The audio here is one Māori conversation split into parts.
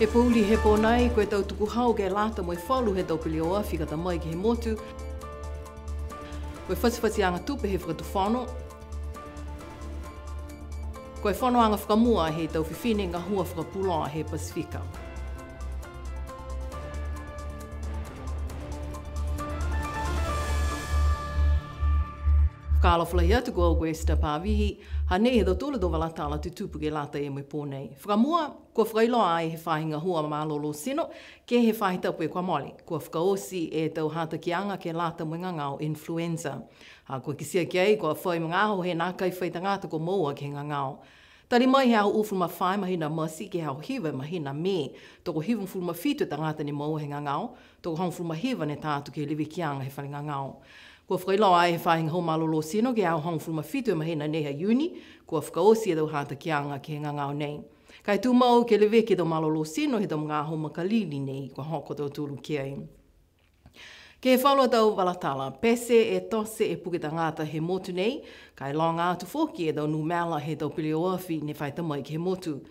He puli he pōnai, koe tau tuku hau ke lata mo e whalu he tau pili oa, whikata mai ki he motu. Koe whatiwhati anga tupe he whakatu whano. Koe whano anga whakamua he tau whiwhine ngā hua whakapuloa he Pasifika. Whakaalawhula hi atu kua koe sta pāwihi, ha nei he tau tōle tō walatala tu tupu ke lata e mo i pōnei. Whakamua, kua whakailoa ai he whahinga hua mālolo sino, ke he whahitapu e kua mole. Kua whakaosi e tau hata ki anga ke lata mo ngangao influenza. Kua kisia ki ai, kua whai mga aho he nā kai whai tangata ko moa ki he ngangao. Tari mai he au ufulma whai mahina masi ke hau hiwa mahina me. Toko hiwa mfulma fitu tangata ni moa he ngangao, toko hong fulma hiwa ne tātu ke liwi ki anga he whai ngangao. Kua whakailoa ai he whahinga hau malolo sino ke au hong fulma fitu e mahina neha uni, kua whakaosi e tau hata ki anga ke ngangao nei. Kai tū mau ke lewe ke tau malolo sino he tau mga hau makalili nei, kua hoko tau tūru ki ai. Ke he whalua tau walatala, pese e tose e puke tangata he motu nei, kai longa atu whoki e tau numela he tau pili oafi ne whai tamai ki he motu.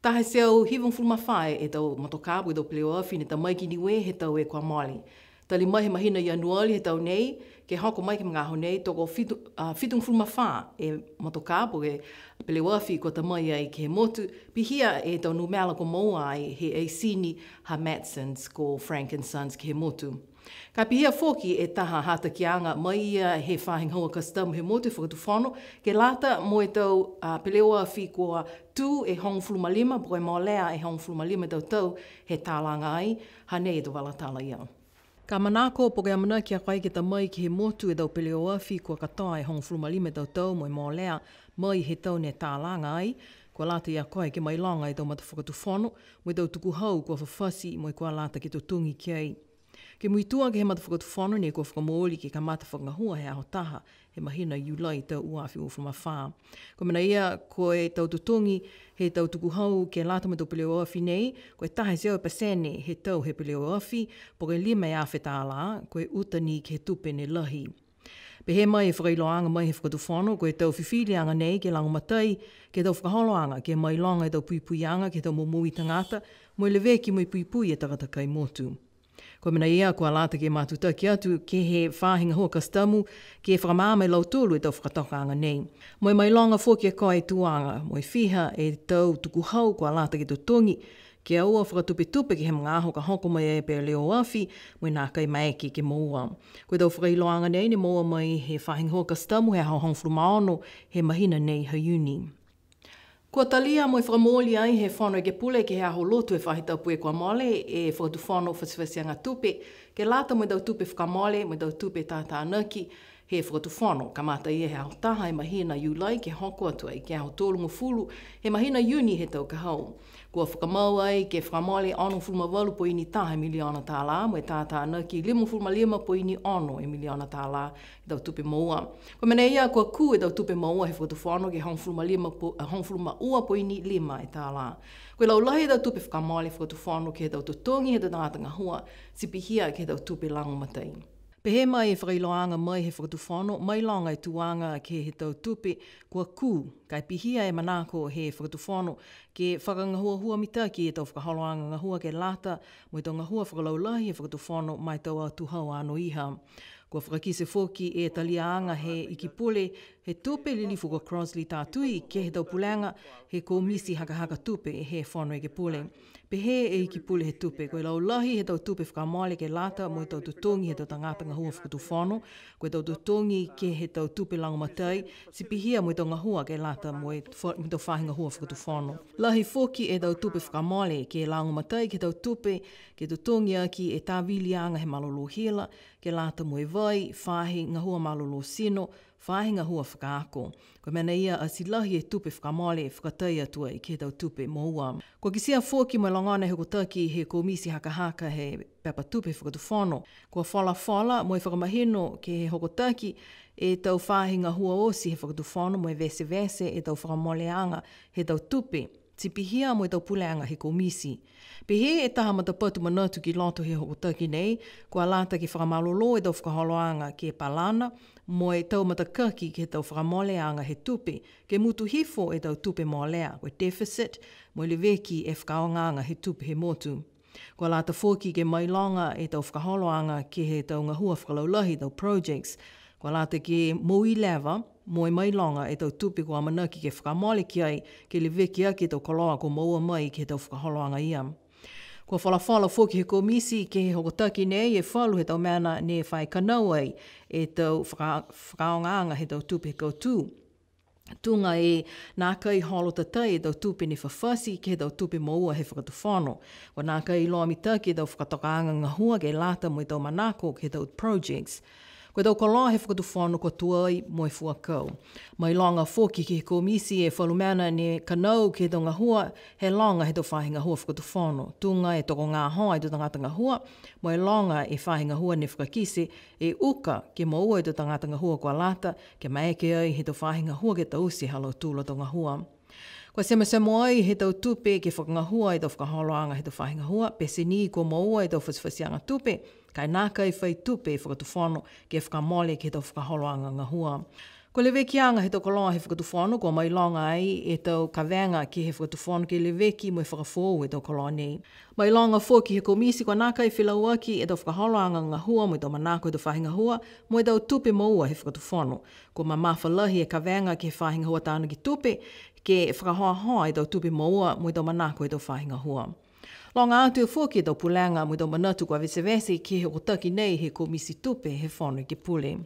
Tahe seo hivang fulma whae e tau motokapu e tau pili oafi ne tamai ki niwe he tau e kua moli. Tali mai he mahina Ianuari he tau nei, ke hoko mai ki mga ho nei, toko fitung fulma wha e motokapu e pili oafi ko tamai ai ki he motu, pihia e tau numela ko moa ai he eisini ha Matsons ko Frank & Sons ki he motu. Ka pihia foki e taha hata ki anga mai ia he whahing hoa kastamu he motu whakatu whano, ke lata mo e tau pili oafi kua tū e hong fulma lima, po e maolea e hong fulma lima tau he tālanga ai, hanei e tu walatala ia. Ka manako po kia mana kia kai ki ta mai ki he motu e tau pili oafi kua katoa e hong fulma lima tau mo e maolea mai he tau ne tālanga ai, kua lata ia kai ke mai longa e tau mata whakatu whano, mo e tau tuku hau kua whawhasi mo e kua lata ki tutungi ki ai. Ke muitua ke he mata whakatu whano ne kua whakamooli ke ka mata whakangahua he aho taha, he mahina iulai tau uawhi ufuma whā. Ko mena ia koe tau tutungi he tau tuku hau ke lata mo tau pili oafi nei, koe tahe seo pasene he tau he pili oafi, po ke lima e awhetala, koe utani ke he tupe ne lahi. Pe he mai e whakailoanga mai he whakatu whano, koe tau whiwhilianga nei ke langumatai, ke tau whakaholoanga, ke mai longa e tau puipuianga, ke tau mumui tangata, mo e leweki mo i puipui e tagata kai motu. Ko mena ia kua lata ke mātuta ki atu ke he whāhinga hoa kastamu ke he whakamāma e lautulu e tau whakatokanga nei. Mo e mai longa fōki e koe tuanga, mo e whiha e tau tuku hau kua lata ke tutongi, ke aua whakatupe-tupe ke he mga aho ka hoko mai e pe leo afi, mo e nā kai maeki ke moua. Koe tau whakailoanga nei ne moua mai he whāhinga hoa kastamu he hau hongfuru maono he mahina nei hayuni. Kua talia mo e whakamōli ai he whano e ke pule ke he aho lotu e whahitapu e kua mole e whakatu whano whasiwhasianga tupe, ke lata mo e tau tupe whakamole, mo e tau tupe tātānaki, he whakatu whano, ka mata ia he aho taha e mahina iulai ke hoko atu ai, ke aho tōlungu fulu, he mahina iuni he tau ka hau. Kua whakamau ai ke whakamole ono fulma walu po ini taha miliona tāla, mo e tātānaki limu fulma lima po ini ono e miliona tāla e tau tupe maua. Ko mene ia kua ku e tau tupe maua he whakatu whano ke hong fulma ua po ini lima e tāla. Koe lau lahi tau tupe whakamole whakatu whano ke he tau tutongi he tau tangata hua, sipihia ke he tau tupe langumatai. Pe he mai e whakailoanga mai he whakatu whano, mai longa e tuanga ke he tau tupe kua ku, kai pihia e manako he whakatu whano ke whakangahua hua mita ki e tau whakaholoanga ngahua ke lata, mo e tau ngahua whakalaulahi e whakatu whano mai tau a tuhau ano iha. Kua whakakise fōki e taliaanga he ikipule, he tupe lilifu ko Crosley tātui ke he tau pulanga he komisi haka tupe e he whano e ke pule. Pe he e ikipule he tupe, koe lau lahi he tau tupe whakamale ke lata mo e tau tutongi he tau tangata ngahua whakatu whano, koe tau tutongi ke he tau tupe langumatai, sipihia mo e tau ngahua ke lata mo e tau whahinga hua whakatu whano. Lahi fōki e tau tupe whakamale ke langumatai ke tau tupe ke tutongi aki e tāwilianga he malolo hila, ke lata mo e vai, whahi ngahua malolo sino, whahinga hua whakaako. Ko mena ia a silahi e tupe whakamale e whakatai atua i ke tau tupe moua. Ko kisia fōki mo langana he kotaki he komisi haka he pepa tupe whakatu whano. Ko whala mo e whakamahino ke he hokotaki e tau whahinga hua osi he whakatu whano mo e vese e tau whakamoleanga he tau tupe tipihia mo tau puleanga he komisi. Pehe e taha mata patu manatu ki loto he hokotaki nei, kua lata ki whakamalolo e tau whakaholoanga ki e palana, mo e tau mata kaki ki tau whakamoleanga he tupe, ke mutu hifo e tau tupe molea, koe deficit, mo le veki e whakaonganga he tupe he motu. Kua lata fōki ke mailonga e tau whakaholoanga ki he tau ngahua whakalaulahi tau projects, kua lata ke mui leva, mo e mailonga e tau tupe kua manaki ke whakamole ki ai ke le veki a ke tau koloa ko maua mai ke tau whakaholoanga ia. Kua whalawhala fōki he komisi ke he hokotaki nei e whalu he tau mana ne whai kanau ai e tau whakaonganga he tau tupe he kautū. Tunga e nā kai holo tatai e tau tupe ni whawhasi ke he tau tupe maua he whakatuwhono. Kua nā kai loa mita ke tau whakatokaanga ngahua ke lata mo i tau manako ke he tau projects. Koe tau koloa he whakatuwhono ko tuai mo e fuakau. Mai longa fōki ki he komisi e whalumana ne kanau ke tau ngahua he longa he tau whahi ngahua whakatuwhono. Tunga e toko ngā hoa e tau tangata ngahua, mo e longa e whahi ngahua ne whakakise e uka ke maua e tau tangata ngahua kua lata, ke maeke ai he tau whahi ngahua ke tau usi halo tūla tau ngahua. Kua sema ai he tau tupe ke whakangahua e tau whakaholoanga he tau whahi ngahua, pese ni kua maua e tau whaswhasianga tupe, kai nā kai whai tupe e whakatuwhono ke whakamole ke tau whakaholoanga ngahua. Ko le vekianga he tau koloa he whakatuwhono, kua mailonga ai e tau kawenga ki he whakatuwhono ke le veki mo e whakafōu e tau koloa nei. Mailonga fōki he komisi kua nā kai whilauaki e tau whakaholoanga ngahua mo e tau manako e tau whahi ngahua, mo e tau tupe maua he whakatuwhono. Kua mamawhalahi e kawenga ke whahi ngahua tāna ki tupe, ke whakahoahoa e tau tupe maua mo i tau manako e tau whahi ngahua. Longa atu e fōki e tau pulanga mo i tau manatu kua vese ki he otaki nei he komisi tupe he whono ki pule.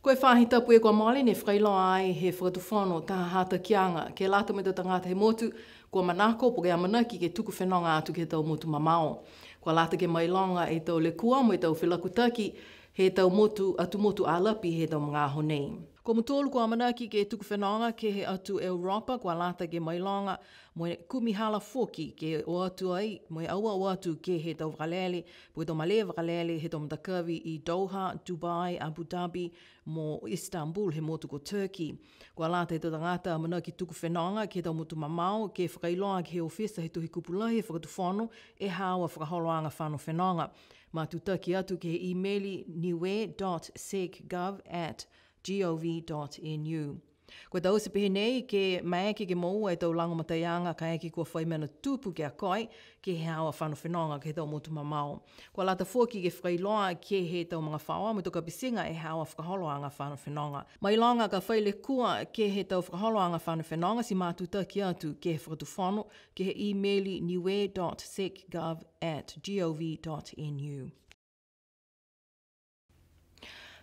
Koe whahi tapu e kua mole ne whailoa ai he whakatuwhono taha hata kianga ke lata me tau tangata he motu kua manako po ke amanaki ke tuku whenonga atu ke tau motu mamao. Kua lata ke mailonga e tau le kua mo i tau whilakutaki he tau motu atu motu alapi he tau mga honei. Ko mutolu kua manaki ke tuku whenonga ke he atu Europa kua lata ke mailonga mo e kumihala foki ke o atu ai mo e aua o atu ke he tau wakalele, po e tau male wakalele he tau matakawi i Doha, Dubai, Abu Dhabi, mo Istanbul he motu ko Turkey. Kua lata he tau tangata manaki tuku whenonga ke tau motu mamao ke whakailoa ke he ofisa he tuhi kupulahi he whakatuwhono e hawa whakaholoanga whano whenonga. Ma tutaki atu ke he emaili niwe.segov@gov.nu. Ko tau se pehe nei ke maeke ke maua e tau langomataianga ka eke kua whaimena tupu ke a koi ke he hawa whano whenonga ke tau motu mamao. Kua lata fōki ke whailoa ke he tau mga whaoa mo toka pisinga e hawa whakaholoanga whano whenonga. Mai longa ka whaile kua ke he tau whakaholoanga whano whenonga si mātutaki atu ke he whakatuwhono ke he emaili niwe.segov@gov.nu.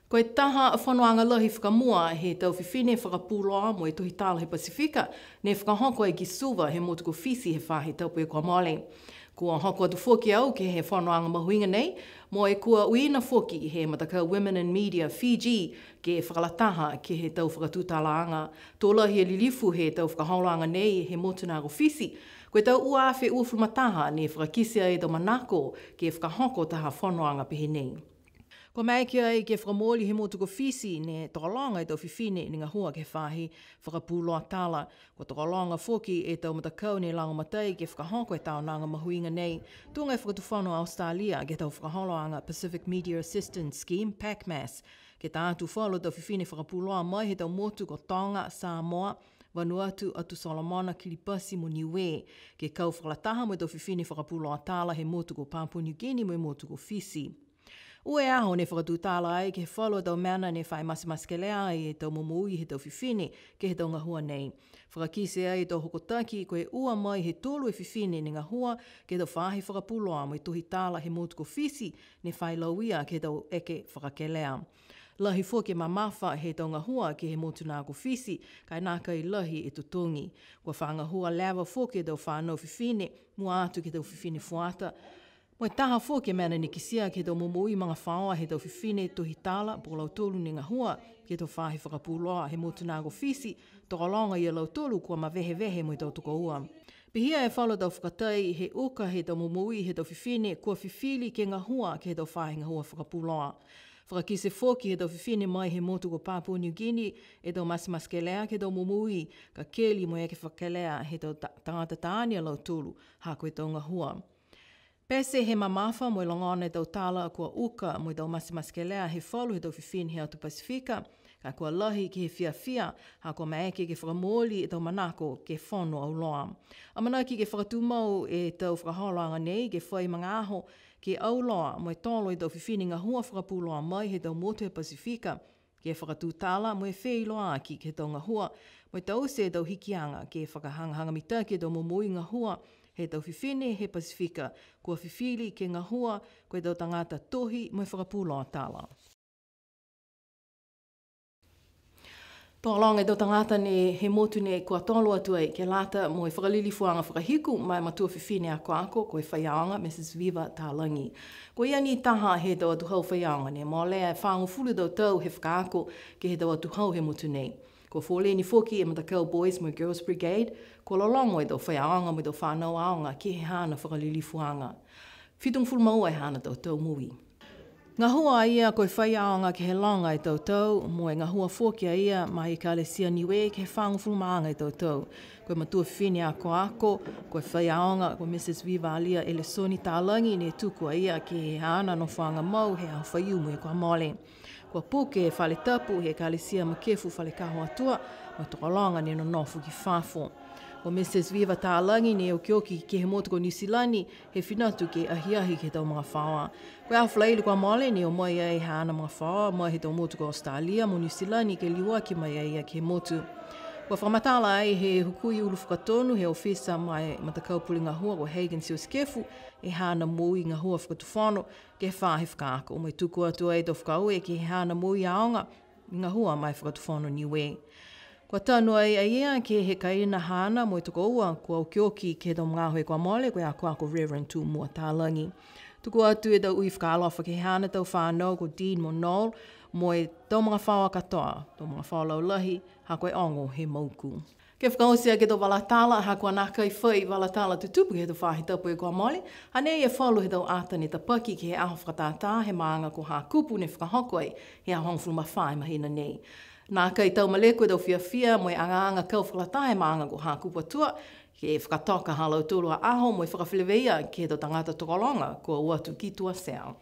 Ko e taha a whanoanga lahi whakamua he tau whiwhine whakapuloa mo e tuhi tāla he Pasifika, ne whakahoko e ki Suva he motu ko Fisi he whahe taupu e kua mole. Kua hoko atu whoki au ke he whanoanga mahuinga nei, mo e kua uina whoki he mataka Women in Media Fiji ke whakalataha ke he tau whakatūtālaanga. Tō lahi e lilifu he tau whakaholoanga nei he motu nā ko Fisi. Ko e tau uawhi uafumataha ne whakakisia e tau manako ke whakahoko taha whanoanga pehe nei. Ko maike ai ke whakamoli he motu ko Fisi ne tokalonga e tau whiwhine ni ngā hua ke whahi whakapuloa tāla. Ko tokalonga whoki e tau matakau ne langomatai ke whakahoko e tau nanga mahuinga nei. Tunga e whakatuwhano Australia ke tau whakaholoanga Pacific Media Assistance Scheme, PACMAS. Ke tātu whalo tau whiwhine whakapuloa mai he tau motu ko Tonga, Samoa, Vanuatu, atu Solomona, Kiribati mo Niue. Ke kau whakalataha mo tau whiwhine whakapuloa tāla he motu ko Papua New Guinea mo motu ko Fisi. Ue aho ne whakatūtāla ai ke whalo tau mana ne whai masimaskelea ai e tau momui he tau whiwhine ke he tau ngahua nei. Whakakise ai e tau hokotaki koe ua mai he tōlu e whiwhine ni ngahua ke tau whahi whakapuloa mo i tuhi tāla he motu ko Fisi ne whai lauia ke tau eke whakakelea. Lahi fōke mamafa he tau ngahua ke he motu nā ko Fisi kai nā kai lahi e tutungi. Kua whangahua lewa fōke tau whanau whiwhine mua atu ke tau whiwhine fuata. Mo e taha fōke mena ni kisia ke tau momoi mga whaoa he tau whiwhine tuhi tāla po lau tōlu ni ngahua ke tau whahi whakapuloa he motu nā ko Fisi tokalonga i a lau tōlu kua mawehe mo i tau tuko ua. Pihia e whalo tau whakatai he uka he tau momoi he tau whiwhine kua whiwhili ke ngahua ke he tau whahi ngahua whakapuloa. Whakakise foki he tau whiwhine mai he motu ko Papua New Guinea e tau masimaskelea ke tau mumui ka keli mo eke whakelea he tau tangata taania lau tulu ha koe tau ngahua. Pese he mamafa mo ilongona e tau tala kua uka mo tau masimaskelea he whalu he tau whiwhine he atu Pasifika ka kua lahi ki he fia ha kua maeke ke whakamoli e tau manako ke whono au loa. Amana ki ke whakatumau e tau whakaholoanga nei ke whai mga aho ke au loa mo e tolo i tau whiwhine ngā hua whakapuloa mai he tau motu he Pasifika ke whakatūtala mo e whei loa ki ke tau ngā hua mo e tau se tau hikianga ke whakahangahanga mita ke tau momui ngā hua he tau whiwhine he Pasifika kua whiwhili ke ngā hua koe tau tangata tohi mo e whakapuloa tala. Tōlonga e tau tangata ne he motu ne kua tolo atu ai ke lata mo e whakalilifuanga whakahiku mai matua whiwhine a ako koe whaiaonga Mrs. Viva Tālangi. Ko ia ni taha he tau atu hau whaiaonga ne mo lea e whaangu fulu tau he whakaako ke he tau atu hau he motu nei. Ko fōleni foki e Matakau Boys mo Girls Brigade, ko lolongo e tau whaiaonga mo tau whanau aonga ki he hana whakalilifuanga. Whitungfulu maua e hana tau mui. Ngā hua ia koe whaiaonga ke he longa i tau, mo e ngā hua fōkia ia mai i ka Alesia Niue ke he whangufulu maanga i tau. Koe matua whiwhine ako, koe whaiaonga ko Mrs. Viva Alia Elesoni Tālangi ne tukua ia ke he hana no whanga mau he au whaiumu e kua mole. Kua puke e whale tapu he ka Alesia Makefu whale kaho atua, mo tokolonga ne no nofu ki whafo. Ko Mrs. Viva Tālangi ne o kioki ke he motu ko Nisilani he whinatu ke ahiahi ke tau mga whaoa. Koe au whalaili kua mole ne o mai ai hana mga whaoa, mai he tau motu ko Australia mo Nisilani ke liua ki mai ai ke motu. Kua whamatala ai he hukui ulu whakatonu he ofisa mai Matakau Puli ngā hua ko Hagen Sioskefu e hana mui ngā hua whakatuwhano ke whahe whakaako. O mai tuku atu ai tau whakaue ke he hana mui aonga ngā hua mai whakatuwhano niwe. Kua tanu ai ia ke he kaina hana mo i tuko ua kua ukioki ke tau mga hoe kua mole koe a ako Reverend Tūmua Tālangi. Tuku atu e tau ui whakaalofa ke he hana tau whanau ko Dean Monol mo e tau mga whaoa katoa, tau mga whaoa laulahi, ha koe ongo he mauku. Ke whakaosia ke tau walatala, ha kua naka i whai walatala tutupu ke he tau whahi tapu e kua mole, ha ne e whalu he tau ātane ta paki ke he aho whakatātā, he maanga ko ha kupu ne whakahoko ai, he a hongfulu mawhai mahina nei. Nā kai tau maleko e tau whiawhia mo e anga kau whakatahe maanga ko hā kupatua ke whakatoka halau tūrua aho mo e whakawhileweia ke tau tangata tokolonga ko uatu ki tua sao.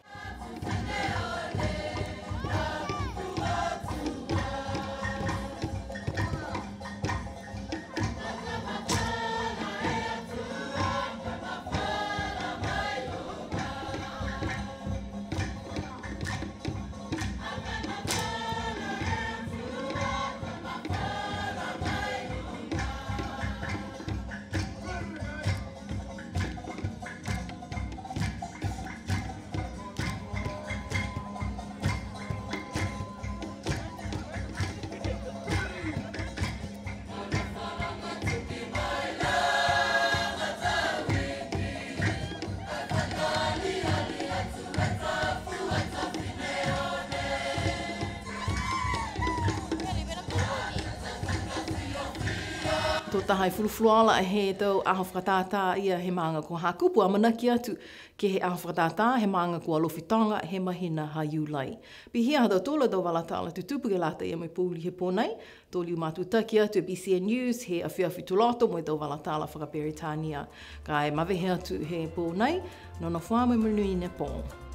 Tō tahai fulufuluala he tau aho whakatātā ia he maanga ko hakupu a manaki atu ke he aho whakatātā he maanga ko alofitonga he mahina ha iulai. Pihia ha tau tōla tau walatala tutupu ke lata ia mai pūli he pōnei, tōliu mātu taki atu e BCN News he awhiawhi tūloto mo i tau walatala whakaperitania. Ka e mawehe atu he pōnei, nono whāmai munui ne pō.